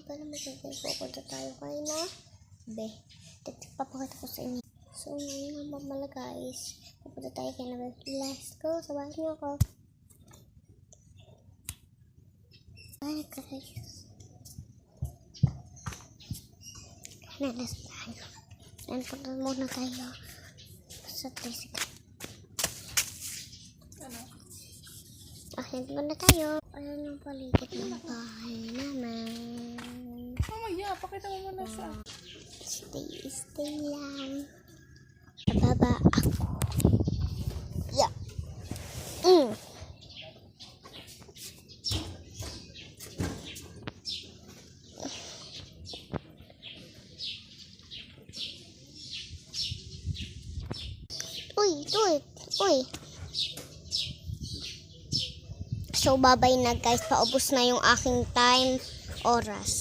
pala magiging pupunta tayo kay na be. Papakita ko sa inyo. So ngayon nga mga guys, pupunta tayo kay na be. Let's go, sabahan niyo ako. Ay guys, nalas tayo. Punta muna tayo sa tricycle. Ayan muna tayo. Ayan yung paligid ng bahay naman. Mamaya, pakita mo muna siya. Stay lang. Nababa ako. Yeah. Uy. So, babay na guys. Paubos na yung aking oras.